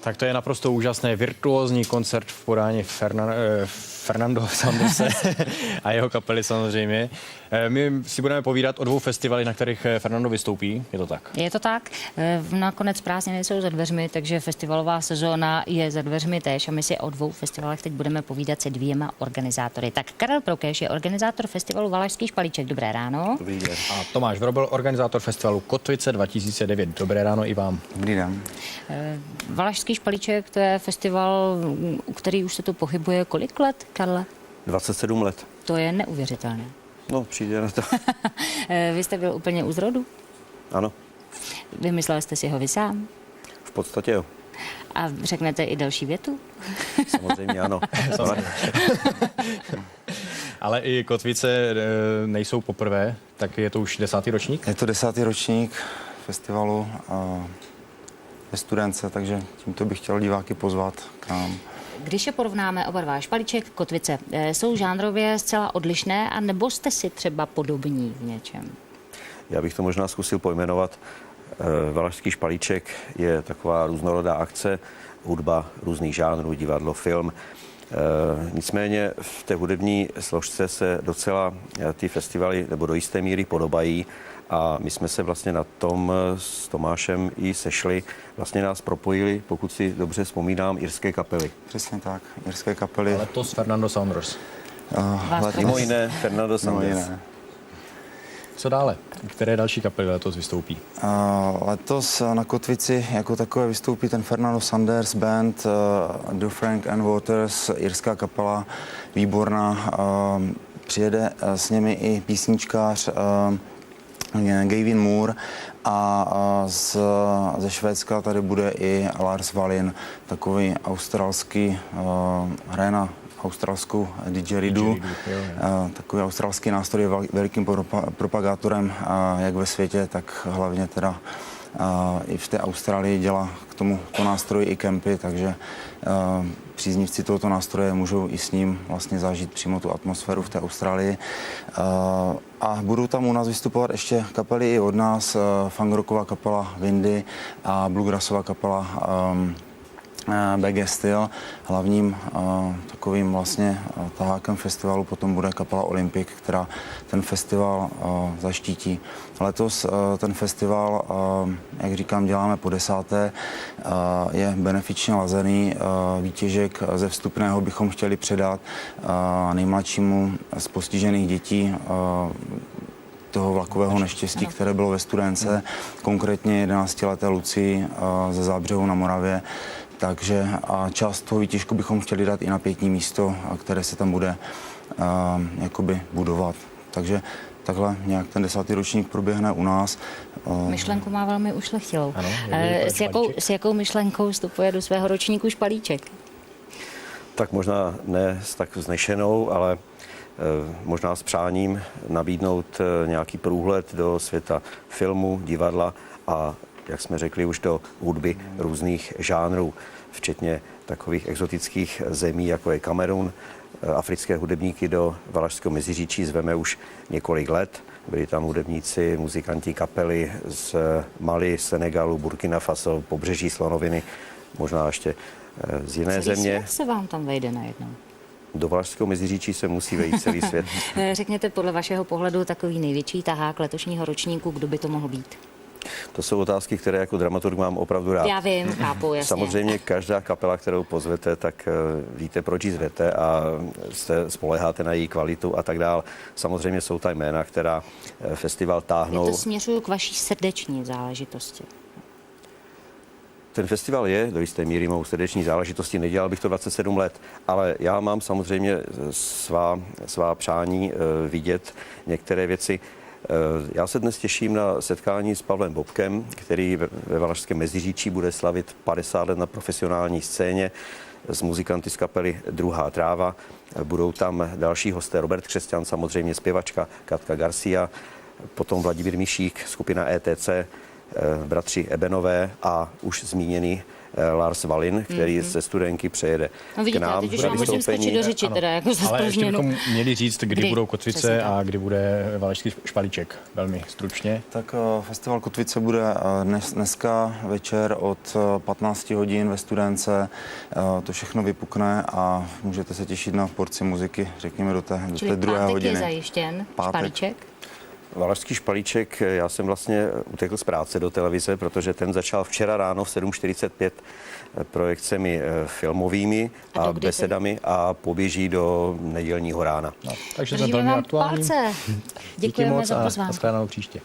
Tak to je naprosto úžasné, virtuózní koncert v podání Fernando Sandese a jeho kapely samozřejmě. My si budeme povídat o 2 festivalech, na kterých Fernando vystoupí, je to tak? Je to tak. Nakonec prázdniny jsou za dveřmi, takže festivalová sezóna je za dveřmi též a my si o 2 festivalech teď budeme povídat se 2 organizátory. Tak Karel Prokeš je organizátor festivalu Valašský špalíček. Dobré ráno. Dobrý den. A Tomáš Vrobel, organizátor festivalu Kotvice 2009. Dobré ráno i vám. Dobrý den. Valašský špalíček, to je festival, který už se tu pohybuje kolik let, Karle? 27 let. To je neuvěřitelné. No, přijde na to. Vy jste byl úplně u zrodu? Ano, Vymyslel jste si ho vy sám? v podstatě jo. A řeknete i další větu? Samozřejmě ano. Ale i Kotvice nejsou poprvé, tak je to už 10. ročník? Je to 10. ročník festivalu ve Studence, takže tímto bych chtěl diváky pozvat k nám. Když je porovnáme oba dva, Špalíček, Kotvice, jsou žánrově zcela odlišné a nebo jste si třeba podobní v něčem? Já bych to možná zkusil pojmenovat. Valašský špalíček je taková různorodá akce, hudba různých žánrů, divadlo, film. Nicméně v té hudební složce se docela ty festivaly nebo do jisté míry podobají a my jsme se vlastně na tom s Tomášem i sešli. Vlastně nás propojili, pokud si dobře vzpomínám, irské kapely. Přesně tak, jirské kapely. Ale to s Fernando Saunders. Mimo jiné Fernando Sanders. Co dále? Které další kapely letos vystoupí? Letos na Kotvici jako takové vystoupí ten Fernando Sanders Band, Frank and Waters, irská kapela, výborná. Přijede s nimi i písničkář Gavin Moore a ze Švédska tady bude i Lars Wallin, takový australský, hraje na australskou didgeridu. Takový australský nástroj je velikým propagátorem jak ve světě, tak hlavně teda i v té Austrálii dělá k tomuto nástroji i kempy, takže příznivci tohoto nástroje můžou i s ním vlastně zažít přímo tu atmosféru v té Austrálii. A budou tam u nás vystupovat ještě kapely i od nás, funkrocková kapela Windy a bluegrassová kapela BG Steel. Hlavním takovým vlastně tahákem festivalu potom bude kapela Olympic, která ten festival zaštítí. Letos ten festival, jak říkám, děláme po 10. Je benefičně lazený. Výtěžek ze vstupného bychom chtěli předat nejmladšímu z postižených dětí toho vlakového neštěstí, které bylo ve Studence, konkrétně 11leté Lucii ze Zábřehu na Moravě. Takže a část toho výtěžku bychom chtěli dát i na pietní místo, které se tam bude jakoby budovat. Takže takhle nějak ten 10. ročník proběhne u nás. Myšlenku má velmi ušlechtilou. Ano, s jakou myšlenkou vstupuje do svého ročníku Špalíček? Tak možná ne s tak vznešenou, ale možná s přáním nabídnout nějaký průhled do světa filmu, divadla a jak jsme řekli, už do hudby různých žánrů, včetně takových exotických zemí, jako je Kamerun. Africké hudebníky do Valašského Meziříčí zveme už několik let. Byli tam hudebníci, muzikanti, kapely z Mali, Senegalu, Burkina Faso, pobřeží Slonoviny, možná ještě z jiné země. Jak se vám tam vejde najednou? Do Valašského Meziříčí se musí vejít celý svět. Řekněte podle vašeho pohledu takový největší tahák letošního ročníku, kdo by to mohl být? To jsou otázky, které jako dramaturg mám opravdu rád. Já vím, chápu, jasně. Samozřejmě každá kapela, kterou pozvete, tak víte, proč ji zvete a spoléháte na její kvalitu a tak dál. Samozřejmě jsou ta jména, která festival táhnou. Je to směřuju k vaší srdeční záležitosti. Ten festival je do jisté míry mou srdeční záležitosti, nedělal bych to 27 let, ale já mám samozřejmě svá přání vidět některé věci. Já se dnes těším na setkání s Pavlem Bobkem, který ve Valašském Meziříčí bude slavit 50 let na profesionální scéně s muzikanty z kapely Druhá tráva. Budou tam další hosté, Robert Křesťan, samozřejmě zpěvačka Katka Garcia, potom Vladimír Mišík, skupina ETC, bratři Ebenové a už zmíněný Lars Wallin, který ze Studenky přejede No vidíte, k nám. teď už vám musím skočit do řeči, teda jako za Ale ještě změnu. bychom měli říct, kdy budou Kotvice Přesně tak. a kdy bude Valašský Špalíček. Velmi stručně. Tak festival Kotvice bude dneska večer od 15 hodin ve Studence. To všechno vypukne a můžete se těšit na porci muziky, řekněme, do té Čili druhé pátek hodiny. je zajištěn, Špalíček. Valašský Špalíček, já jsem vlastně utekl z práce do televize, protože ten začal včera ráno v 7:45 projekcemi filmovými A a dokdy besedami a poběží do nedělního rána. No, takže jsme Držíme velmi vám aktuální. palce. Díky Děkujeme moc za a pozvánku. nashledanou příště.